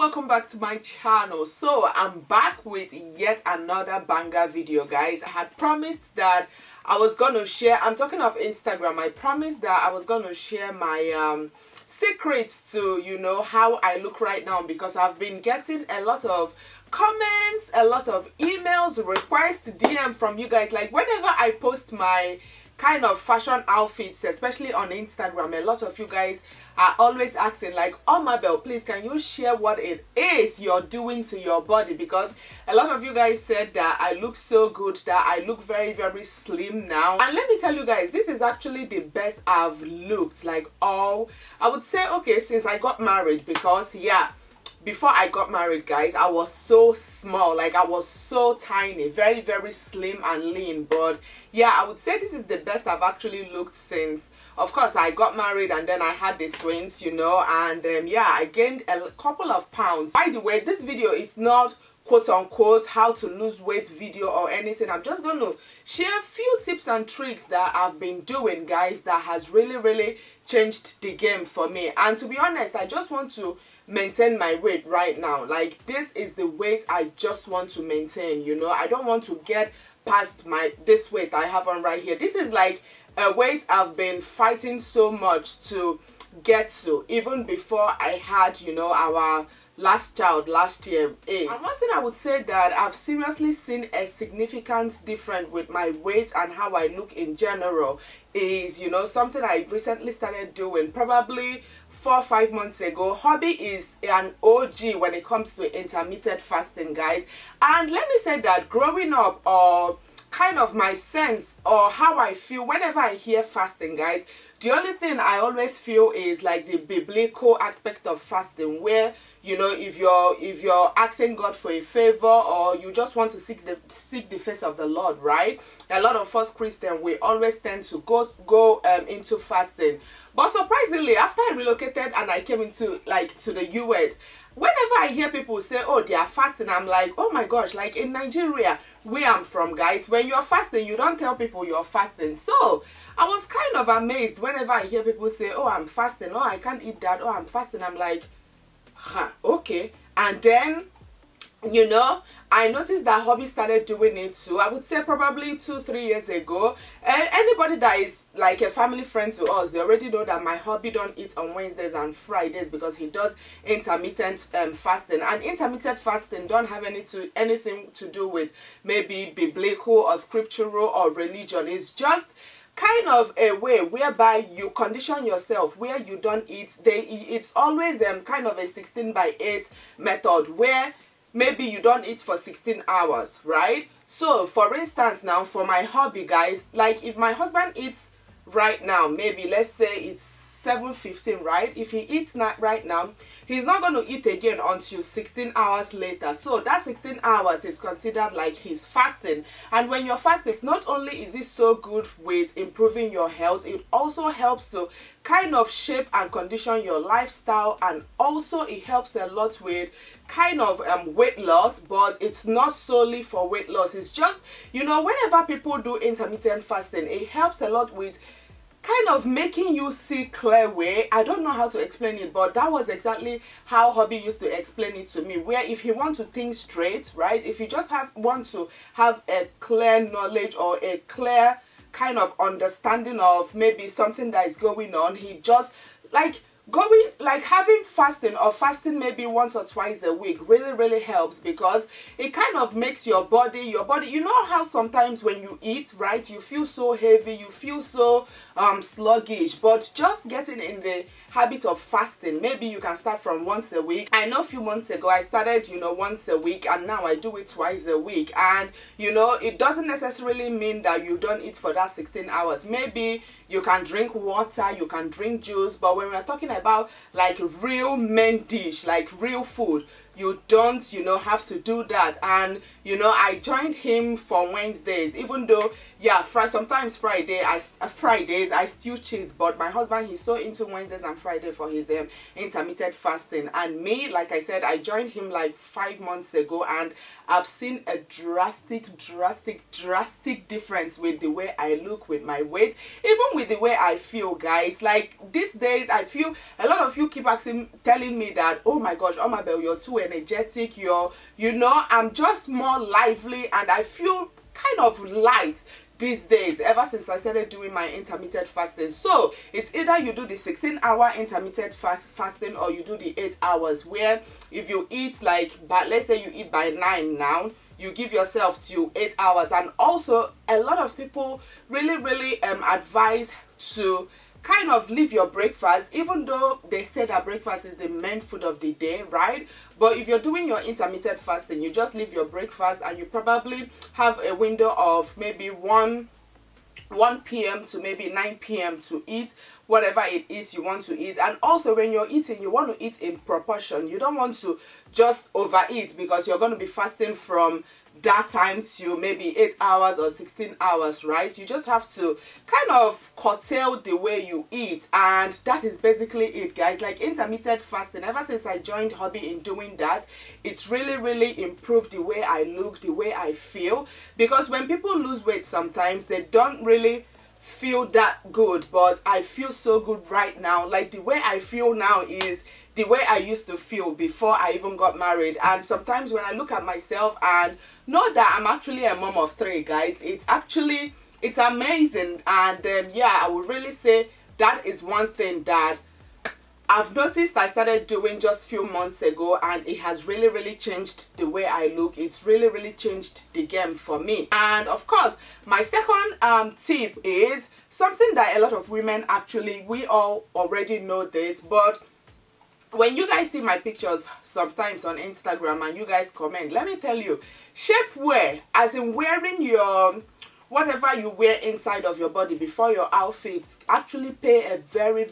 welcome back to my channel. So I'm back with yet another banger video, guys. I had promised that I was gonna share, I'm talking of Instagram, I promised that I was gonna share my secrets to, you know, how I look right now, because I've been getting a lot of comments, a lot of emails, requests, DM from you guys. Like whenever I post my kind of fashion outfits, especially on Instagram, a lot of you guys are always asking like, oh Mabel, please can you share what it is you're doing to your body? Because a lot of you guys said that I look so good, that I look very slim now. And let me tell you guys, this is actually the best I've looked, like all, I would say, okay, since I got married. Because yeah, before I got married, guys, I was so small, like I was so tiny, very slim and lean. But yeah, I would say this is the best I've actually looked since, of course, I got married and then I had the twins, you know. And yeah, I gained a couple of pounds. By the way, this video is not quote-unquote how to lose weight video or anything. I'm just going to share a few tips and tricks that I've been doing, guys, that has really changed the game for me. And to be honest, I just want to maintain my weight right now. Like this is the weight I just want to maintain, you know. I don't want to get past this weight I have on right here. This is like a weight I've been fighting so much to get to, even before I had, you know, our last child last year. And one thing I would say that I've seriously seen a significant difference with my weight and how I look in general is, you know, something I recently started doing probably 4 or 5 months ago. Hobby is an OG when it comes to intermittent fasting, guys. And let me say that growing up, or kind of my sense or how I feel whenever I hear fasting, guys, the only thing I always feel is like the biblical aspect of fasting, where, you know, if you're asking God for a favor, or you just want to seek the face of the Lord, right? A lot of us Christians, we always tend to go into fasting. But surprisingly, after I relocated and I came into to the US, whenever I hear people say, oh, they are fasting, I'm like, oh my gosh, like in Nigeria, where I'm from, guys, when you're fasting, you don't tell people you're fasting. So I was kind of amazed whenever I hear people say, oh, I'm fasting, oh, I can't eat that, oh, I'm fasting. I'm like, huh, okay. And then, you know, I noticed that Hobby started doing it too. I would say probably 2-3 years ago. And anybody that is like a family friend to us, they already know that my hubby don't eat on Wednesdays and Fridays because he does intermittent fasting. And intermittent fasting don't have anything to do with maybe biblical or scriptural or religion. It's just kind of a way whereby you condition yourself, where you don't eat. It's always kind of a 16/8 method, where maybe you don't eat for 16 hours, right? So for instance, now for my hobby, guys, like if my husband eats right now, maybe let's say it's 7:15, right? If he eats right now, he's not going to eat again until 16 hours later. So that 16 hours is considered like he's fasting. And when you're fasting, not only is it so good with improving your health, it also helps to kind of shape and condition your lifestyle, and also it helps a lot with kind of weight loss. But it's not solely for weight loss. It's just, you know, whenever people do intermittent fasting, it helps a lot with kind of making you see clear way. I don't know how to explain it, but that was exactly how Hobby used to explain it to me, where if you want to think straight, right, if you just want to have a clear knowledge or a clear kind of understanding of maybe something that is going on, he just having fasting, or fasting maybe once or twice a week, really helps, because it kind of makes your body, you know how sometimes when you eat, right, you feel so heavy, you feel so sluggish. But just getting in the habit of fasting, maybe you can start from once a week. I know a few months ago I started, you know, once a week, and now I do it twice a week. And you know, it doesn't necessarily mean that you don't eat for that 16 hours. Maybe you can drink water, you can drink juice, but when we're talking about like real main dish, like real food, you don't, you know, have to do that. And you know, I joined him for Wednesdays, even though yeah, sometimes Fridays I still cheat, but my husband, he's so into Wednesdays and Friday for his intermittent fasting. And me, like I said, I joined him like 5 months ago, and I've seen a drastic difference with the way I look, with my weight, even with the way I feel, guys. Like these days I feel a lot of you keep telling me that, oh my gosh, Omabelle, you're too energetic, you know, I'm just more lively, and I feel kind of light these days ever since I started doing my intermittent fasting. So it's either you do the 16-hour intermittent fasting, or you do the 8 hours, where if you eat like, but let's say you eat by 9 now, you give yourself to 8 hours. And also a lot of people really advise to kind of leave your breakfast, even though they say that breakfast is the main food of the day, right? But if you're doing your intermittent fasting, you just leave your breakfast, and you probably have a window of maybe 1 p.m. to maybe 9 p.m. to eat whatever it is you want to eat. And also when you're eating, you want to eat in proportion. You don't want to just overeat, because you're going to be fasting from that time to maybe 8 hours or 16 hours, right? You just have to kind of curtail the way you eat, and that is basically it, guys. Like intermittent fasting, ever since I joined hobby in doing that, it's really improved the way I look, the way I feel. Because when people lose weight, sometimes they don't really feel that good, but I feel so good right now. Like the way I feel now is the way I used to feel before I even got married. And sometimes when I look at myself and know that I'm actually a mom of 3, guys, it's amazing. And yeah, I would really say that is one thing that I've noticed I started doing just a few months ago, and it has really changed the way I look. It's really changed the game for me. And of course, my second tip is something that a lot of women, actually, we all already know this, but when you guys see my pictures sometimes on Instagram and you guys comment, let me tell you, shapewear, as in wearing your whatever you wear inside of your body before your outfits, actually play a very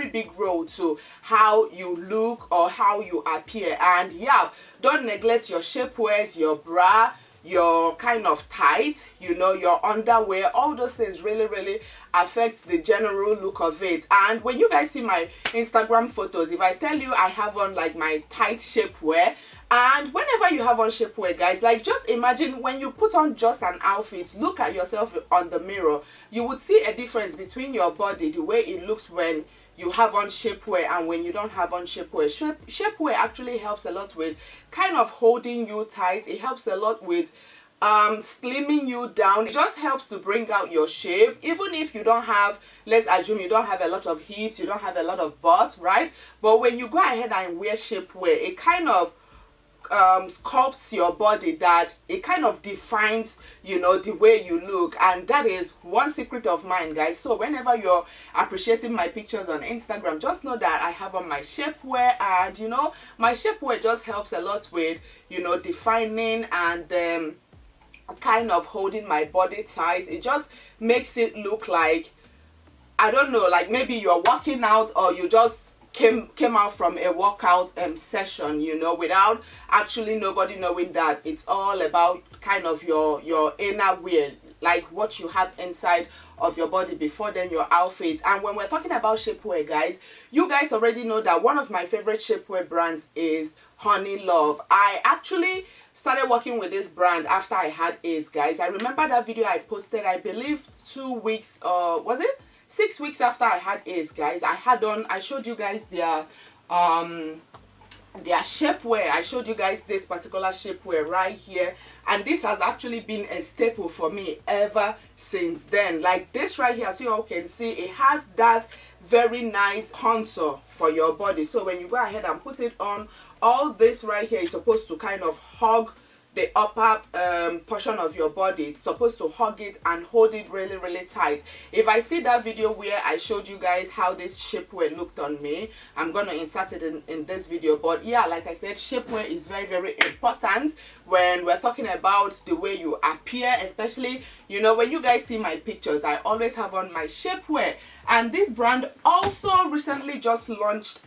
big role to how you look or how you appear. And yeah, don't neglect your shapewears, your bra, your kind of tight, you know, your underwear. All those things really affect the general look of it. And when you guys see my Instagram photos, if I tell you I have on like my tight shapewear, and whenever you have on shapewear, guys, like just imagine when you put on just an outfit, look at yourself on the mirror, you would see a difference between your body, the way it looks when you have on shapewear and when you don't have on shapewear. Shapewear actually helps a lot with kind of holding you tight. It helps a lot with slimming you down. It just helps to bring out your shape. Even if you don't have, let's assume you don't have a lot of hips, you don't have a lot of butt, right? But when you go ahead and wear shapewear, it kind of sculpts your body, that it kind of defines, you know, the way you look. And that is one secret of mine, guys. So whenever you're appreciating my pictures on Instagram, just know that I have on my shapewear, and you know, my shapewear just helps a lot with, you know, defining and kind of holding my body tight. It just makes it look like, I don't know, like maybe you're working out, or you just came out from a workout session, you know, without actually nobody knowing that it's all about kind of your inner wear, like what you have inside of your body before then your outfit. And when we're talking about shapewear, guys, you guys already know that one of my favorite shapewear brands is Honeylove. I actually started working with this brand after I had AIDS, guys. I remember that video I posted, I believe 2 weeks, was it 6 weeks after I had AIDS, guys. I showed you guys their shapewear. I showed you guys this particular shapewear right here, and this has actually been a staple for me ever since then. Like this right here, so you all can see, it has that very nice contour for your body. So when you go ahead and put it on, all this right here is supposed to kind of hug the upper portion of your body. It's supposed to hug it and hold it really tight. If I see that video where I showed you guys how this shapewear looked on me, I'm gonna insert it in this video. But yeah, like I said, shapewear is very important when we're talking about the way you appear. Especially, you know, when you guys see my pictures, I always have on my shapewear. And this brand also recently just launched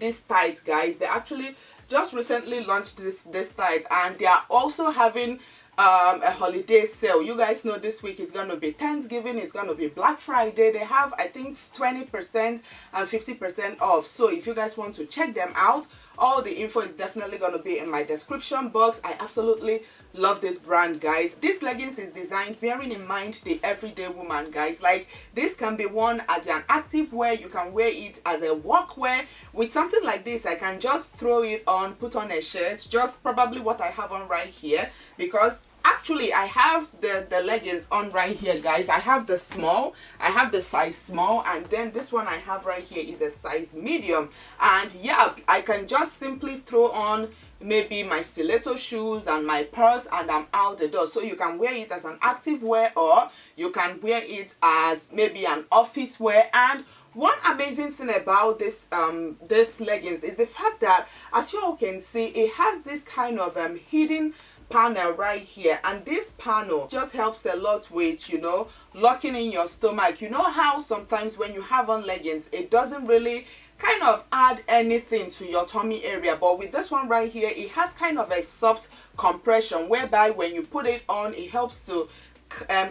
these tights, guys. They actually just recently launched this tights, and they are also having a holiday sale. You guys know this week is going to be Thanksgiving, it's going to be Black Friday. They have, I think, 20% and 50% off. So if you guys want to check them out, all the info is definitely going to be in my description box. I absolutely love this brand, guys. This leggings is designed bearing in mind the everyday woman, guys. Like, this can be worn as an active wear, you can wear it as a work wear. With something like this, I can just throw it on, put on a shirt, just probably what I have on right here, because actually I have the leggings on right here, guys. I have the small, I have the size small, and then this one I have right here is a size medium. And yeah, I can just simply throw on maybe my stiletto shoes and my purse, and I'm out the door. So you can wear it as an active wear, or you can wear it as maybe an office wear. And one amazing thing about this leggings is the fact that, as you all can see, it has this kind of hidden panel right here, and this panel just helps a lot with, you know, locking in your stomach. You know how sometimes when you have on leggings, it doesn't really kind of add anything to your tummy area, but with this one right here, it has kind of a soft compression, whereby when you put it on, it helps to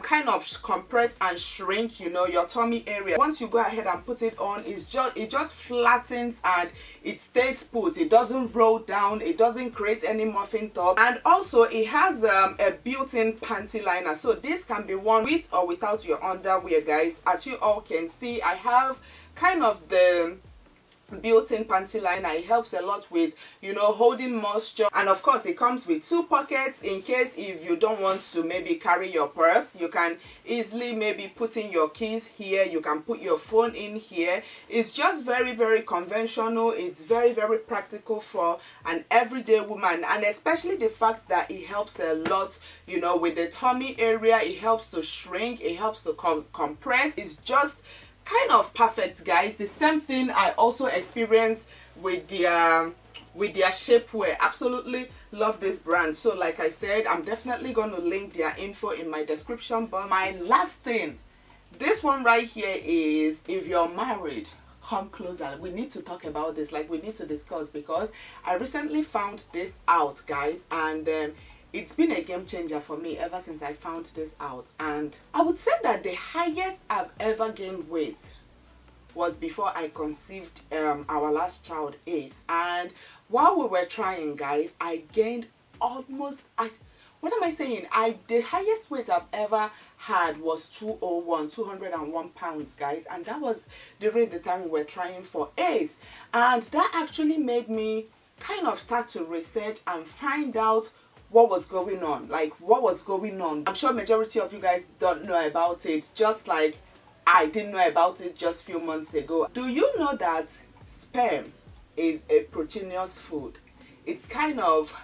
kind of compress and shrink, you know, your tummy area. Once you go ahead and put it on, it just flattens and it stays put. It doesn't roll down, it doesn't create any muffin top. And also it has a built-in panty liner, so this can be worn with or without your underwear, guys. As you all can see, I have kind of the built-in panty liner. It helps a lot with, you know, holding moisture. And of course, it comes with 2 pockets in case if you don't want to maybe carry your purse. You can easily maybe put in your keys here, you can put your phone in here. It's just very, very conventional. It's very, very practical for an everyday woman, and especially the fact that it helps a lot, you know, with the tummy area. It helps to shrink, it helps to compress. It's just kind of perfect, guys. The same thing I also experienced with their shapewear. Absolutely love this brand. So like I said, I'm definitely going to link their info in my description. But my last thing, this one right here, is if you're married, come closer. We need to talk about this. Like, we need to discuss, because I recently found this out, guys, and it's been a game changer for me ever since I found this out. And I would say that the highest I've ever gained weight was before I conceived our last child, Ace. And while we were trying, guys, I gained almost, what am I saying? The highest weight I've ever had was 201 pounds, guys. And that was during the time we were trying for Ace. And that actually made me kind of start to research and find out what was going on. Like, what was going on. I'm sure majority of you guys don't know about it, just like I didn't know about it just a few months ago. Do you know that sperm is a proteinous food? It's kind of,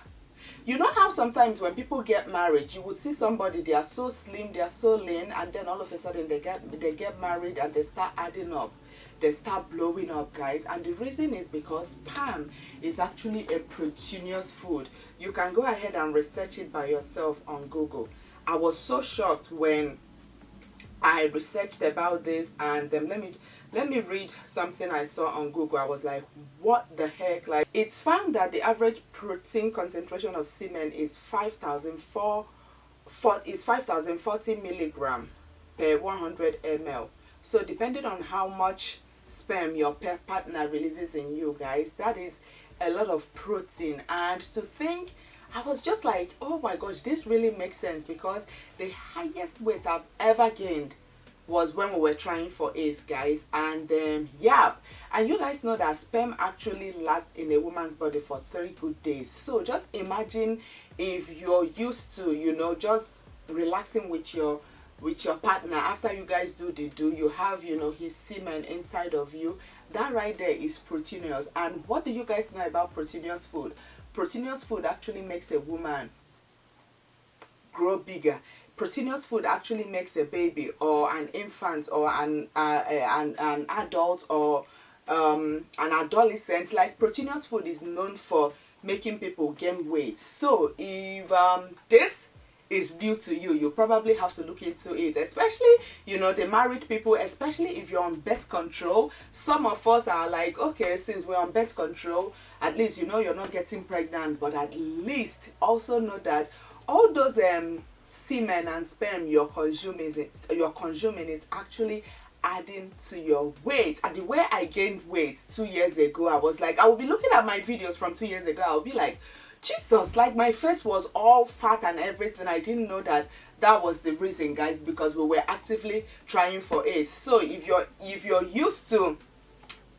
you know how sometimes when people get married, you would see somebody, they are so slim, they are so lean, and then all of a sudden they get married and they start adding up. They start blowing up, guys. And the reason is because sperm is actually a proteinous food. You can go ahead and research it by yourself on Google. I was so shocked when I researched about this, and then let me read something I saw on Google. I was like, what the heck? Like, it's found that the average protein concentration of semen is 5,040 milligram per 100 ml. So depending on how much sperm your partner releases in you, guys, that is a lot of protein. And to think, I was just like, oh my gosh, this really makes sense, because the highest weight I've ever gained was when we were trying for Ace, guys. And yeah, and you guys know that sperm actually lasts in a woman's body for 3 good days. So just imagine if you're used to, you know, just relaxing with your partner. After you guys do the do, you have, you know, his semen inside of you. That right there is proteinous. And what do you guys know about proteinous food? Proteinous food actually makes a woman grow bigger. Proteinous food actually makes a baby or an infant or an adult or an adolescent. Like, proteinous food is known for making people gain weight. So if this is new to you, you probably have to look into it, especially, you know, the married people, especially if you're on birth control. Some of us are like, okay, since we're on birth control, at least, you know, you're not getting pregnant, but at least also know that all those semen and sperm you're consuming is actually adding to your weight. And the way I gained weight 2 years ago, I was like, I will be looking at my videos from 2 years ago, I'll be like, Jesus, like my face was all fat and everything. I didn't know that that was the reason, guys, because we were actively trying for it. So if you're used to,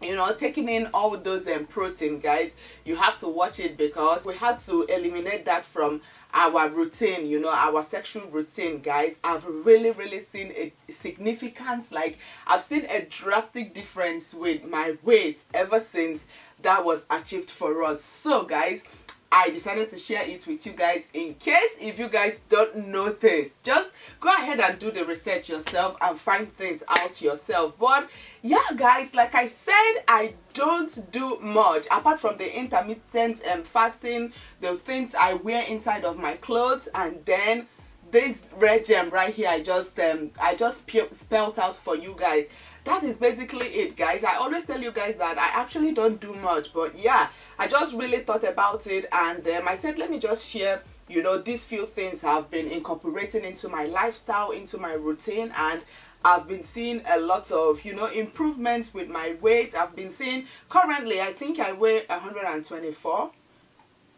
you know, taking in all those protein, guys, you have to watch it, because we had to eliminate that from our routine, you know, our sexual routine, guys. I've really seen a significant, like, I've seen a drastic difference with my weight ever since that was achieved for us. So guys, I decided to share it with you guys in case if you guys don't know this. Just go ahead and do the research yourself and find things out yourself. But yeah, guys, like I said, I don't do much apart from the intermittent fasting, the things I wear inside of my clothes, and then this red gem right here I just spelled out for you guys. That is basically it, guys. I always tell you guys that I actually don't do much, but yeah, I just really thought about it, and I said, let me just share, you know, these few things I've been incorporating into my lifestyle, into my routine, and I've been seeing a lot of, you know, improvements with my weight. I've been seeing, currently I think I weigh 124.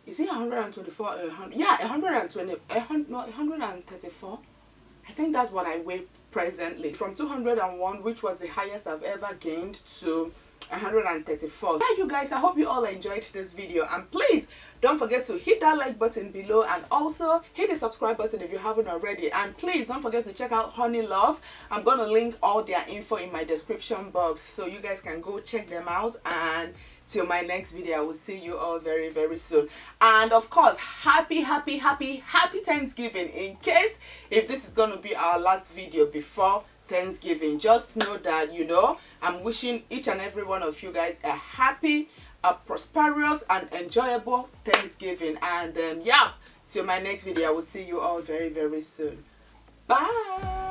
Is it 124 or 100? Yeah, 120, no, 134. I think that's what I weigh presently. From 201, which was the highest I've ever gained, to 134. Yeah, you guys, I hope you all enjoyed this video, and please don't forget to hit that like button below, and also hit the subscribe button if you haven't already. And please don't forget to check out Honeylove. I'm gonna link all their info in my description box, so you guys can go check them out. And till my next video, I will see you all very soon. And of course, happy Thanksgiving. In case if this is going to be our last video before Thanksgiving, just know that, you know, I'm wishing each and every one of you guys a happy, a prosperous and enjoyable Thanksgiving. And yeah, till my next video, I will see you all very soon. Bye.